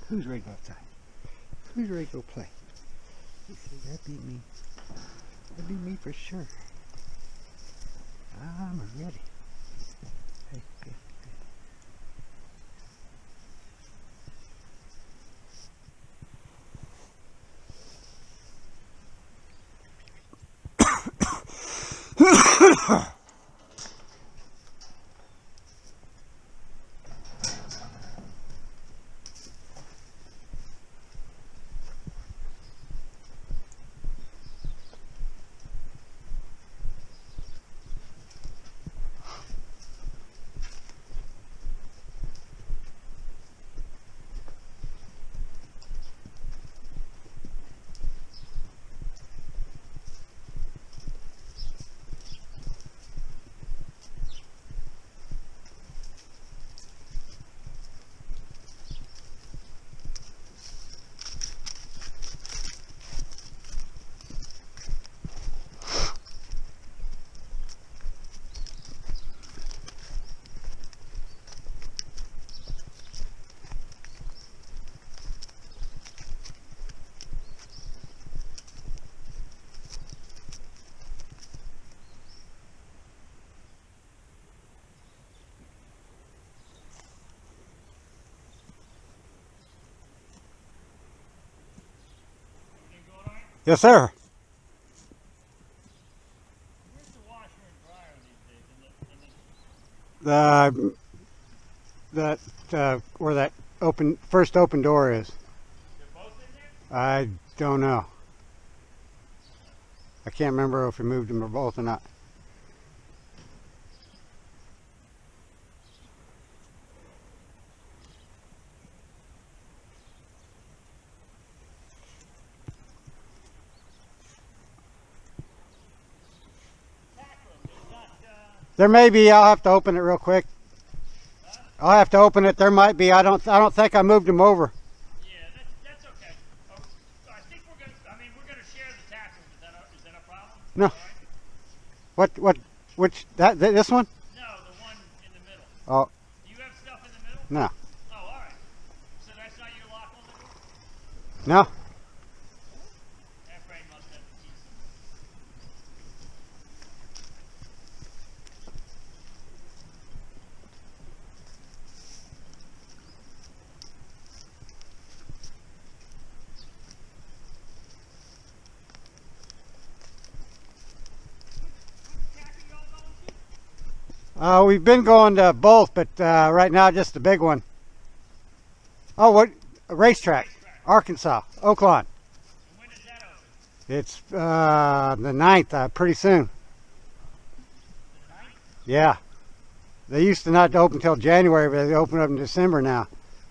Who's ready to go outside? Who's ready to go play? He said, that'd be me. That'd be me for sure. I'm ready. Hey, hey, hey. Yes, sir. Where's the washer and dryer these days? Where that first open door is. They're both in there? I don't know. I can't remember if we moved them or both or not. There may be. I'll have to open it real quick. Huh? I'll have to open it. There might be. I don't think I moved them over. Yeah, that's okay. I think we're gonna share the tackles. Is that a problem? No. Right? Which this one? No, the one in the middle. Oh. Do you have stuff in the middle? No. Oh, all right. So that's not your lock on the door? No. That frame must have the keys. We've been going to both, but right now just the big one. Oh, what? A racetrack. Arkansas, Oaklawn. And when does that open? It's the 9th, pretty soon. The 9th? Yeah. They used to not open until January, but they open up in December now. Are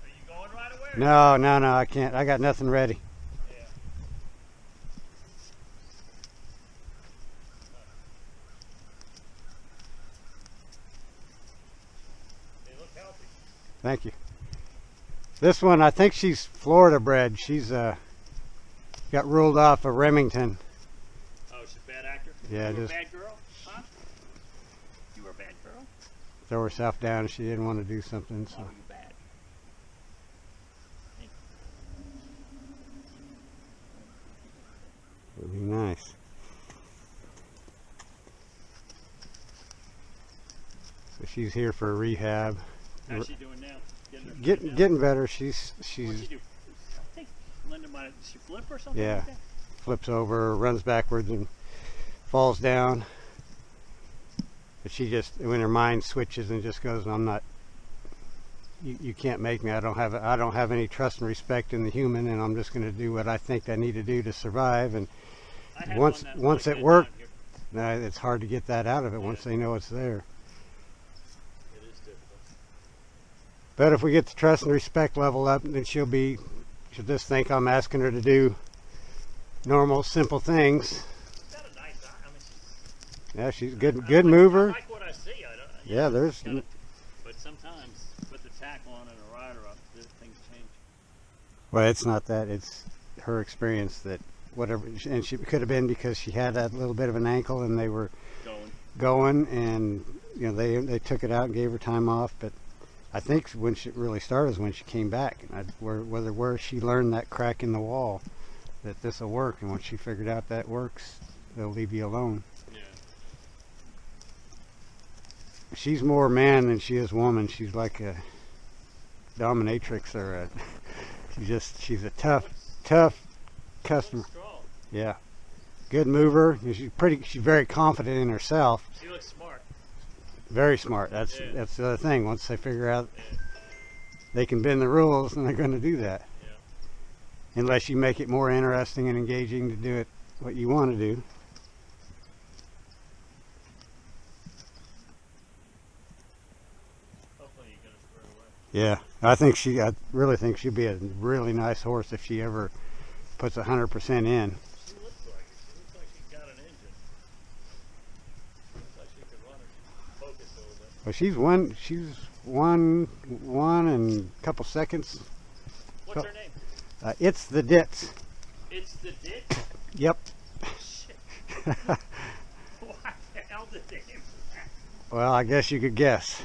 you going right away? No, I can't. I got nothing ready. Yeah. They look healthy. Thank you. This one, I think she's Florida bred. She's got ruled off of Remington. Oh, she's a bad actor? Yeah, You were a just bad girl? Huh? You were a bad girl? throw herself down. She didn't want to do something. So Why were you bad? it'd be nice. So she's here for a rehab. How's she doing now? Getting better. She's What'd she do? I think Linda might have, did she flip or something Yeah. like that? flips over, runs backwards, and falls down. But she just, when her mind switches and just goes, I'm not. You can't make me. I don't have any trust and respect in the human, and I'm just going to do what I think I need to do to survive. And I had once one like it that worked, down here. it's hard to get that out of it Yeah. once they know it's there. It is difficult. But if we get the trust and respect level up, then she'll just think I'm asking her to do normal, simple things. She's got a nice eye. I mean, Yeah, she's a good mover. I like what I see. Yeah, there's. But sometimes with the tackle on and a rider up, things change. Well, it's not that. It's her experience that whatever, and she could have been because she had that little bit of an ankle, and they were going, and they took it out and gave her time off. But I think when she really started is when she came back, and where she learned that crack in the wall, that this will work, and once she figured out that works, they'll leave you alone. Yeah. She's more man than she is woman. She's like a dominatrix, or she's a tough customer. Strong. Yeah, good mover. She's very confident in herself. She looks smart. Very smart. That's the other thing. Once they figure out they can bend the rules, then they're going to do that. Yeah. Unless you make it more interesting and engaging to do it what you want to do. Hopefully you get her squared away. Yeah, I really think she'd be a really nice horse if she ever puts 100% in. She looks like it. She looks like she's got an engine. Looks like she could run her focus a little bit. Well, she's won in a couple seconds. What's her name? It's the Ditz. It's the Ditz? Yep. Shit. What the hell did they name that? Well, I guess you could guess.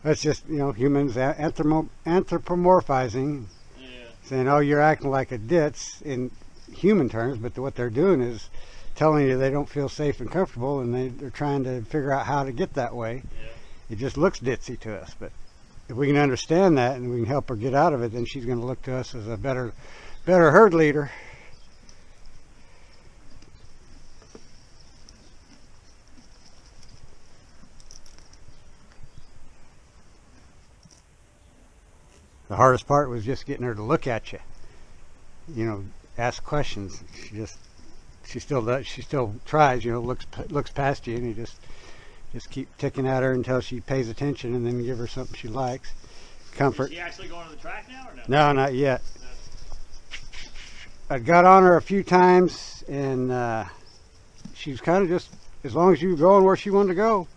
That's just, humans anthropomorphizing, saying, oh, you're acting like a ditz in human terms, but what they're doing is telling you they don't feel safe and comfortable, and they're trying to figure out how to get that way. Yeah. It just looks ditzy to us, but if we can understand that and we can help her get out of it, then she's going to look to us as a better herd leader. The hardest part was just getting her to look at you, ask questions. She still does. She still tries. Looks past you, and you just keep ticking at her until she pays attention, and then give her something she likes. Comfort. Is she actually going to the track now, or no? No, not yet. No. I got on her a few times, and she was kind of just, as long as you were going where she wanted to go,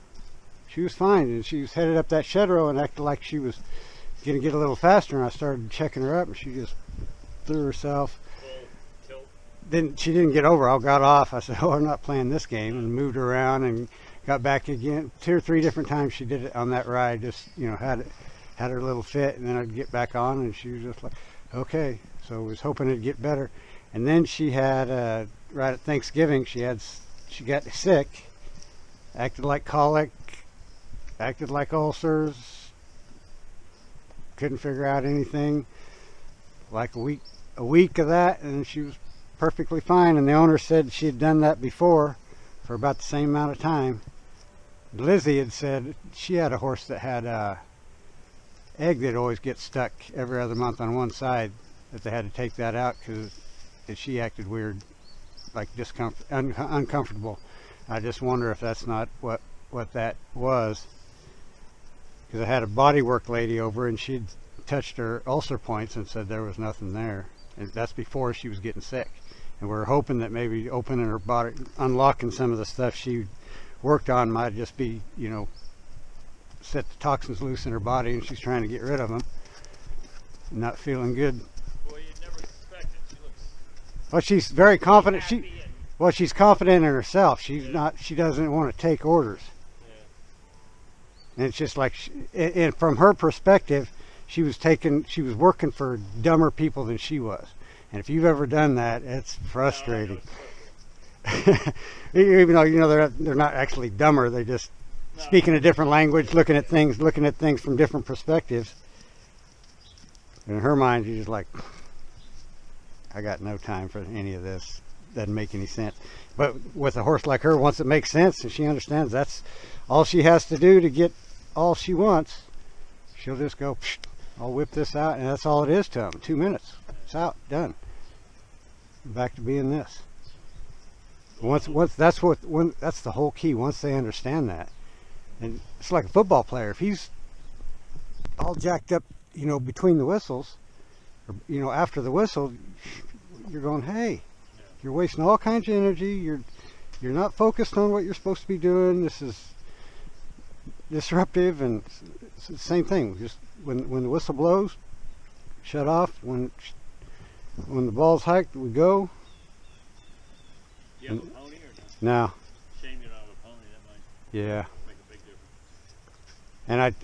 she was fine. And she was headed up that shed row and acted like she was going to get a little faster, and I started checking her up, and she just threw herself. Tilt. Then she didn't get over. I got off. I said, oh, I'm not playing this game, and moved her around and got back again. 2 or 3 different times she did it on that ride, just, had her little fit, and then I'd get back on, and she was just like, okay. So I was hoping it'd get better. And then she had, right at Thanksgiving, she got sick, acted like colic, acted like ulcers, couldn't figure out anything. Like a week of that, and she was perfectly fine. And the owner said she had done that before for about the same amount of time. Lizzie had said she had a horse that had a egg that always gets stuck every other month on one side, that they had to take that out because she acted weird, like uncomfortable. I just wonder if that's not what that was, because I had a bodywork lady over, and she'd touched her ulcer points and said there was nothing there, and that's before she was getting sick. And we're hoping that maybe opening her body, unlocking some of the stuff she worked on, might just be, set the toxins loose in her body, and she's trying to get rid of them. Not feeling good. Well, you'd never suspect it. She looks Well, she's very confident. happy She's confident in herself. She's not. She doesn't want to take orders. And it's just like, and from her perspective, she was working for dumber people than she was. And if you've ever done that, it's frustrating. Even though they're not actually dumber, they're just speaking a different language, looking at things from different perspectives. And in her mind, she's just like, I got no time for any of this. Doesn't make any sense. But with a horse like her, once it makes sense and she understands that's all she has to do to get all she wants, she'll just go, I'll whip this out, and that's all it is to them. 2 minutes, it's out, done. Back to being this. Once that's the whole key. Once they understand that, and it's like a football player. If he's all jacked up, between the whistles, or after the whistle, you're going, hey, you're wasting all kinds of energy. You're not focused on what you're supposed to be doing. This is disruptive, and it's the same thing. Just when the whistle blows, shut off. When the ball's hiked, we go. You have a pony or no? No. Shame you don't have a pony. That might Yeah. make a big And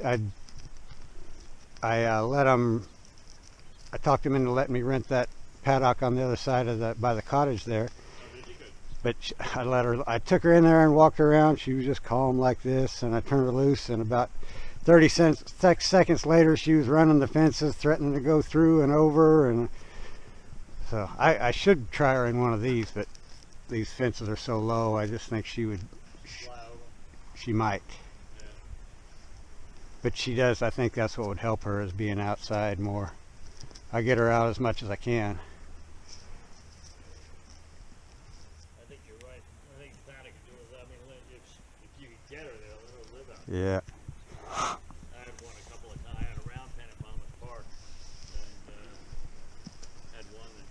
I let him. I talked him into letting me rent that paddock on the other side of the by the cottage there. Oh, did you? Good. But I took her in there and walked her around. She was just calm like this, and I turned her loose, and about 30 seconds later, she was running the fences, threatening to go through and over, and so I should try her in one of these, but these fences are so low, I just think she would, Fly over. she might. Yeah. But she does, I think that's what would help her, is being outside more. I get her out as much as I can. I think you're right. I think Patty could do it. I mean, if you could get her there, let her live out. Yeah. I had one a couple of times. I had a round pen at Monmouth Park, and had one that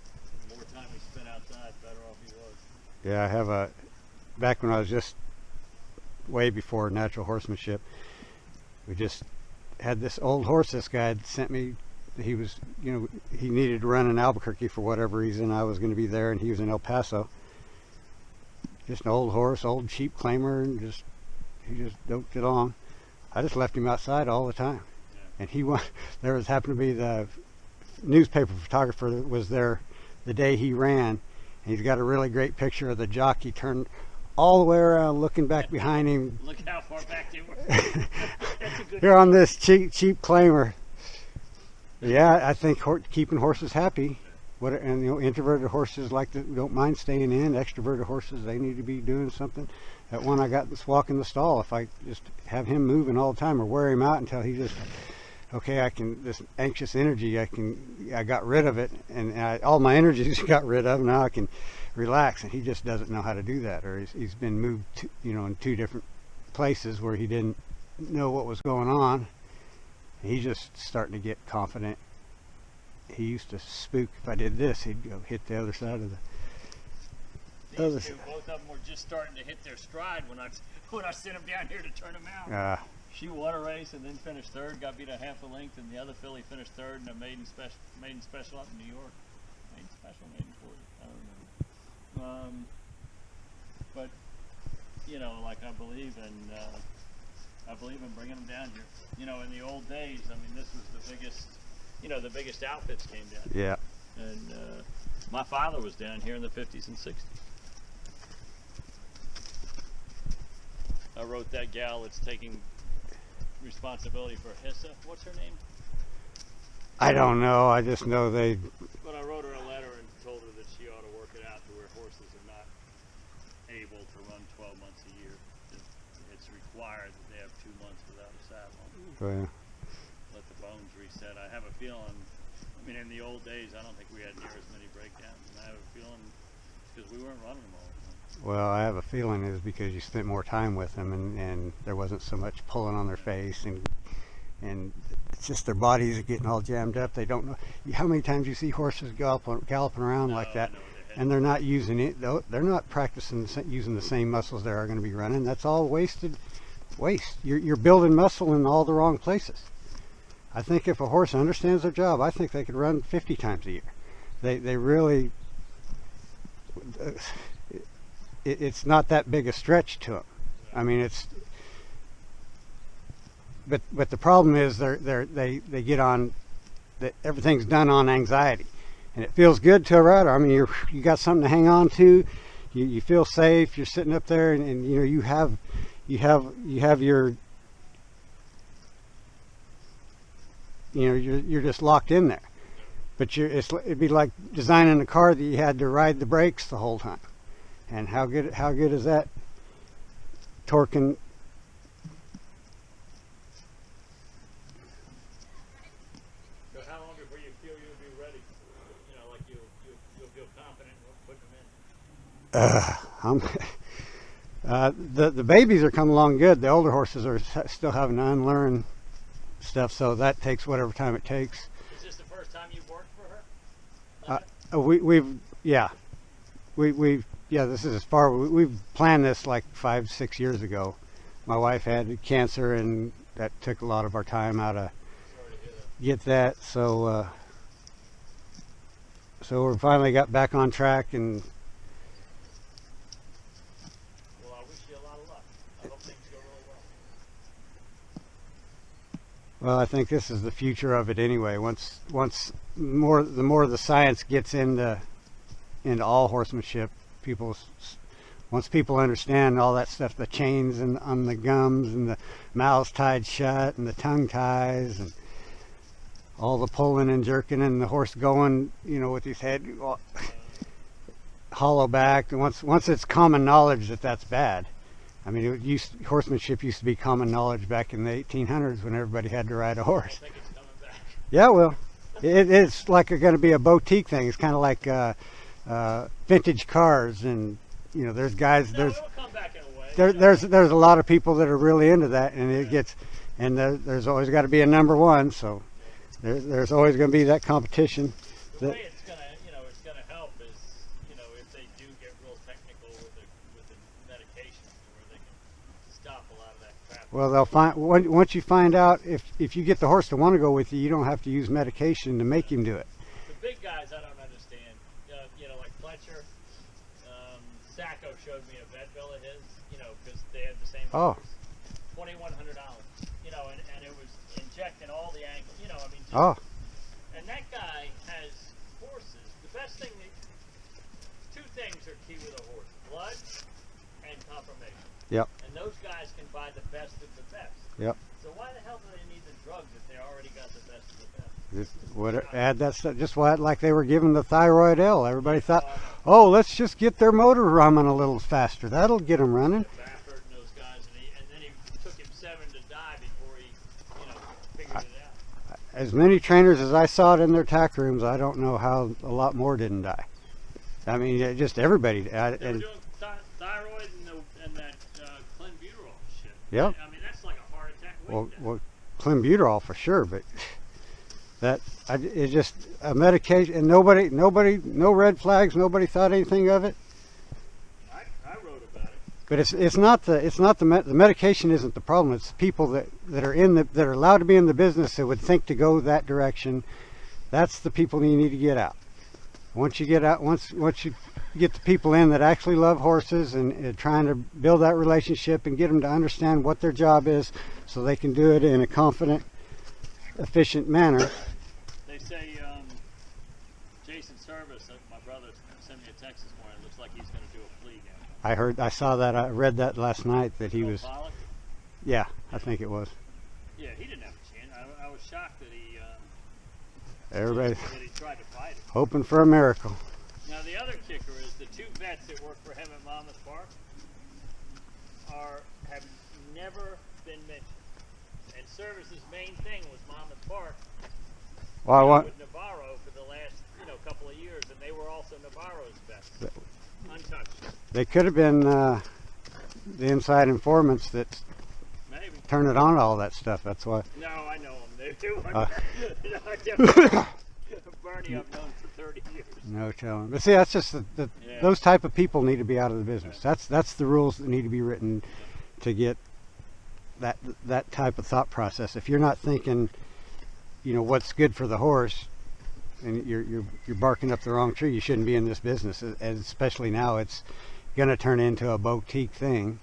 the more time he spent outside, better off he was. Yeah, I have back when I was just way before natural horsemanship, we just had this old horse this guy had sent me. He was, he needed to run in Albuquerque for whatever reason. I was going to be there, and he was in El Paso. Just an old horse, old sheep claimer, and he just doped it on. I just left him outside all the time. Yeah. And there happened to be the newspaper photographer that was there the day he ran, and he's got a really great picture of the jockey turned all the way around, looking back behind him. Look how far back they were. That's a good. Here on this cheap claimer. Yeah, I think keeping horses happy. And introverted horses don't mind staying in. Extroverted horses, they need to be doing something. That one I got this walk in the stall. If I just have him moving all the time or wear him out until he just, okay, this anxious energy, I got rid of it, and all my energies got rid of. Now I can relax, and he just doesn't know how to do that, or he's been moved to, in 2 different places where he didn't know what was going on. He's just starting to get confident. He used to spook. If I did this, he'd go hit the other side of the. These two, both of them were just starting to hit their stride when I sent them down here to turn them out. She won a race and then finished third, got beat a half a length, and the other filly finished third in a maiden special up in New York. Maiden special, maiden quarter, I don't remember. But like I believe in bringing them down here. In the old days, I mean, this was the biggest. The biggest outfits came down here. Yeah. And my father was down here in the 50s and 60s. I wrote that gal that's taking responsibility for HISA. What's her name? I don't know. I just know they. But I wrote her a letter and told her that she ought to work it out to where horses are not able to run 12 months a year. It's required that they have 2 months without a saddle on. Oh, yeah. Let the bones reset. I have a feeling, in the old days, I don't think we had near as many breakdowns. And I have a feeling because we weren't running them all the time. Well, I have a feeling it was because you spent more time with them, and there wasn't so much pulling on their face, and it's just their bodies are getting all jammed up. They don't know how many times you see horses galloping around like that, and they're not using it. They're not practicing using the same muscles they are going to be running. That's all waste. You're building muscle in all the wrong places. I think if a horse understands their job, I think they could run 50 times a year. They really. It's not that big a stretch to them. I mean, but the problem is they get on that everything's done on anxiety, and it feels good to a rider. I mean, you got something to hang on to. You feel safe. You're sitting up there, and you have your you're just locked in there. But it'd be like designing a car that you had to ride the brakes the whole time. And how good is that torquing? So how long before you feel you'll be ready? Like you'll feel confident putting them in? The babies are coming along good. The older horses are still having to unlearn stuff, so that takes whatever time it takes. Is this the first time you've worked for her? This is as far we've planned this like 5-6 years ago. My wife had cancer, and that took a lot of our time out to get that. So we finally got back on track, and Well, I wish you a lot of luck. I hope things go really Well, I think this is the future of it anyway. Once the more the science gets into all horsemanship, once people understand all that stuff, the chains and on the gums and the mouths tied shut and the tongue ties and all the pulling and jerking and the horse going, with his head hollow back. And once it's common knowledge that that's bad. I mean, horsemanship used to be common knowledge back in the 1800s when everybody had to ride a horse. I think it's coming back. Yeah, well, it's like going to be a boutique thing. It's kind of like vintage cars, and there's guys. No, There's it'll come back in a way. there's a lot of people that are really into that, and there's always got to be a number one. So there's always going to be that competition. The way it's gonna help is, if they do get real technical with the medication, where they can stop a lot of that crap. Well, they'll find once you find out if you get the horse to want to go with you, you don't have to use medication to make him do it. The big guys, I don't understand. Like Fletcher, Sacco showed me a vet bill of his, because they had the same. Oh. $2,100, and it was injecting all the ankles, just. Oh. And that guy has horses. The best thing, two things are key with a horse: blood and conformation. Yep. And those guys can buy the best of the best. Yep. So why the hell do they need the drugs if they already got the best of the best? Add that stuff, just like they were giving the thyroid L. Everybody thought, oh, let's just get their motor running a little faster. That'll get them running. Baffert and those guys, and then he took him 7 to die before he, figured it out. As many trainers as I saw it in their tack rooms, I don't know how a lot more didn't die. I mean, just everybody. They were doing thyroid and that clenbuterol shit. Yep. I mean, that's like a heart attack. Well, clenbuterol for sure, but it's just a medication, and nobody, no red flags. Nobody thought anything of it. I wrote about it. But it's not the medication isn't the problem. It's people that are allowed to be in the business that would think to go that direction. That's the people you need to get out. Once you get out, once you get the people in that actually love horses and trying to build that relationship and get them to understand what their job is, so they can do it in a confident, efficient manner. They say Jason Service, my brother, sent me a text this morning. It looks like he's going to do a flea game. I read that last night that he was. Pollock? Yeah, I think it was. Yeah, he didn't have a chance. I was shocked that he. Everybody That he tried to fight it. hoping for a miracle. Now the other kicker is the two vets that work for him at Monmouth Park have never been mentioned. And Service's main thing was Monmouth Park. Well, with Navarro for the last couple of years, and they were also Navarro's vets, untouched. they could have been the inside informants that Maybe. turn it on to all that stuff. That's why. No, I know them. They do. Bernie, I've known for 30 years. No telling. But see, that's just those type of people need to be out of the business. That's the rules that need to be written to get that type of thought process. If you're not thinking, what's good for the horse, and you're barking up the wrong tree, you shouldn't be in this business. And especially now, it's going to turn into a boutique thing,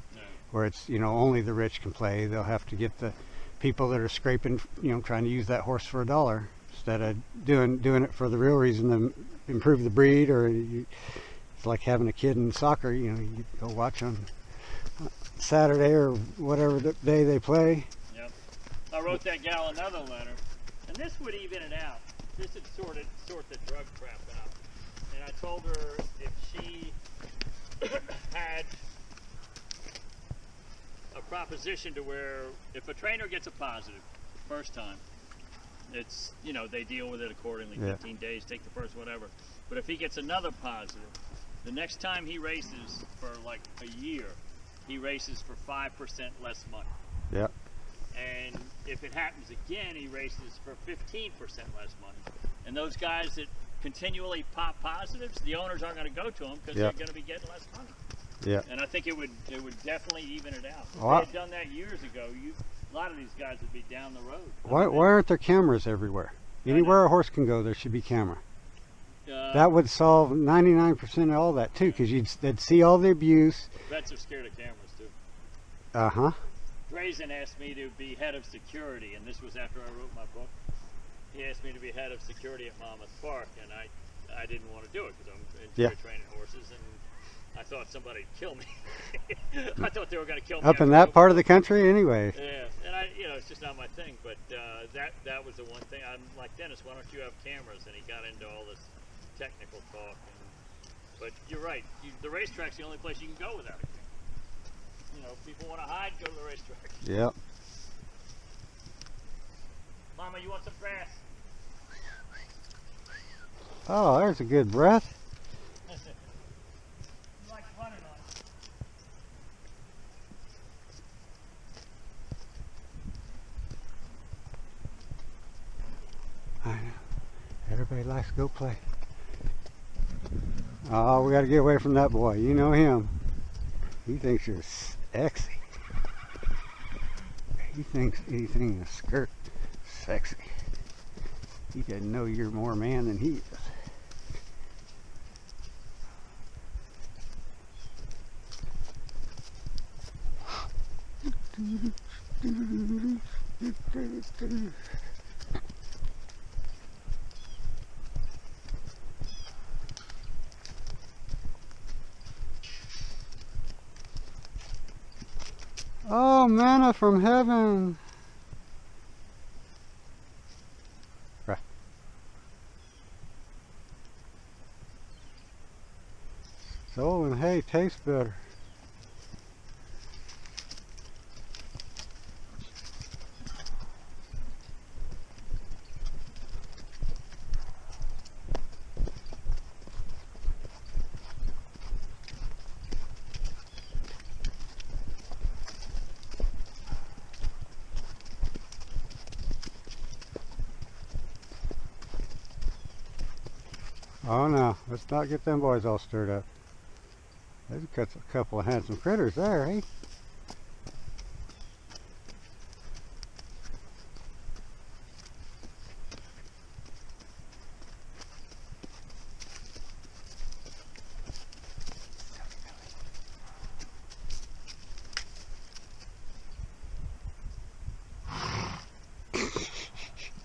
where it's only the rich can play. They'll have to get the people that are scraping, trying to use that horse for $1 instead of doing it for the real reason to improve the breed. Or it's like having a kid in soccer. You go watch on Saturday or whatever the day they play. Yep. I wrote that gal another letter, and this would even it out. This would sort the drug crap out. And I told her if she had a proposition to where if a trainer gets a positive first time, it's they deal with it accordingly. Yeah. 15 days, take the first whatever. But if he gets another positive, the next time he races for like a year, he races for 5% less money. Yep. And if it happens again, he races for 15% less money. And those guys that continually pop positives, the owners aren't going to go to them because they're going to be getting less money. Yeah. And I think it would definitely even it out. If Well, they had done that years ago, a lot of these guys would be down the road. Why aren't there cameras everywhere? Anywhere a horse can go, there should be camera. That would solve 99% of all that too, because they'd see all the abuse. Vets are scared of cameras too. Uh-huh. Drazen asked me to be head of security, and this was after I wrote my book. He asked me to be head of security at Monmouth Park, and I didn't want to do it because I'm enjoy training horses, and I thought somebody'd kill me. I thought they were going to kill me. Up in that part of the country, anyway. Yeah, and it's just not my thing. But that was the one thing. I'm like, Dennis, why don't you have cameras? And he got into all this technical talk. But you're right. The racetrack's the only place you can go without a camera. People want to hide, go to the racetrack. Yep. Mama, you want some grass? Oh, there's a good breath. You like running on. I know. Everybody likes to go play. Oh, we got to get away from that boy. You know him. He thinks you're sexy. He thinks anything in a skirt sexy. He doesn't know you're more man than he is. Oh, manna from heaven. Right. Stolen hay tastes better. Oh no, let's not get them boys all stirred up. There's a couple of handsome critters there, eh?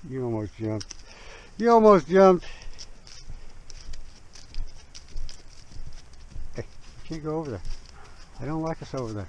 You almost jumped. You almost jumped. Hey, you can't go over there. They don't like us over there.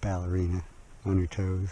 Ballerina on your toes.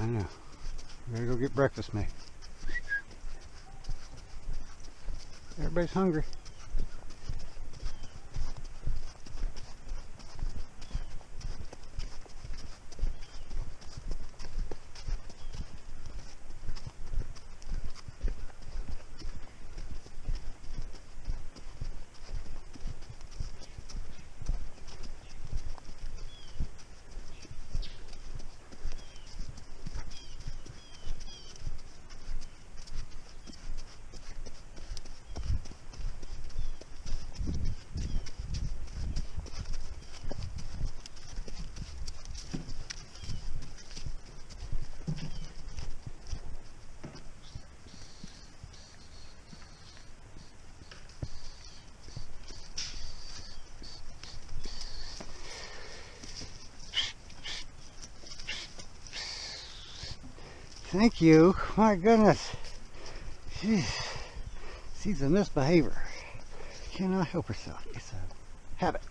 know. Better go get breakfast made. Everybody's hungry. Thank you. My goodness. Jeez. She's a misbehavior. Cannot help herself. It's a habit.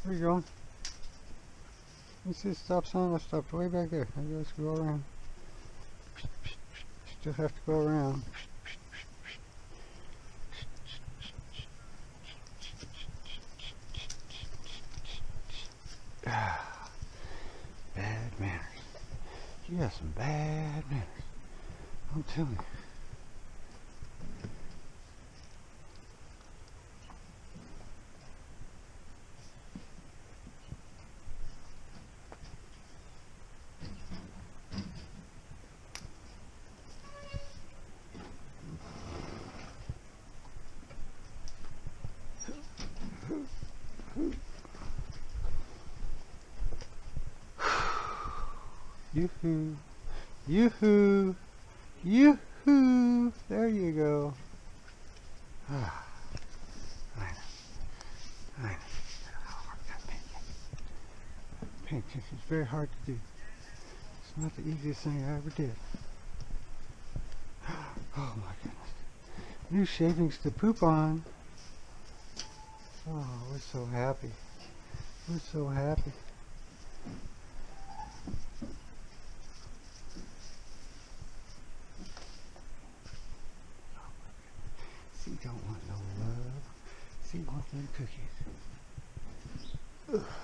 Where you going? You see the stop sign? I stopped way back there. I gotta go around. Still have to go around. Bad manners. You got some bad manners. I'm telling you. Yoo-hoo, yoo-hoo, yoo-hoo, there you go. Ah, I know. Pancakes is very hard to do. It's not the easiest thing I ever did. Oh my goodness. New shavings to poop on. Oh, we're so happy. We're so happy. She don't want no love. She wants them cookies. Ugh.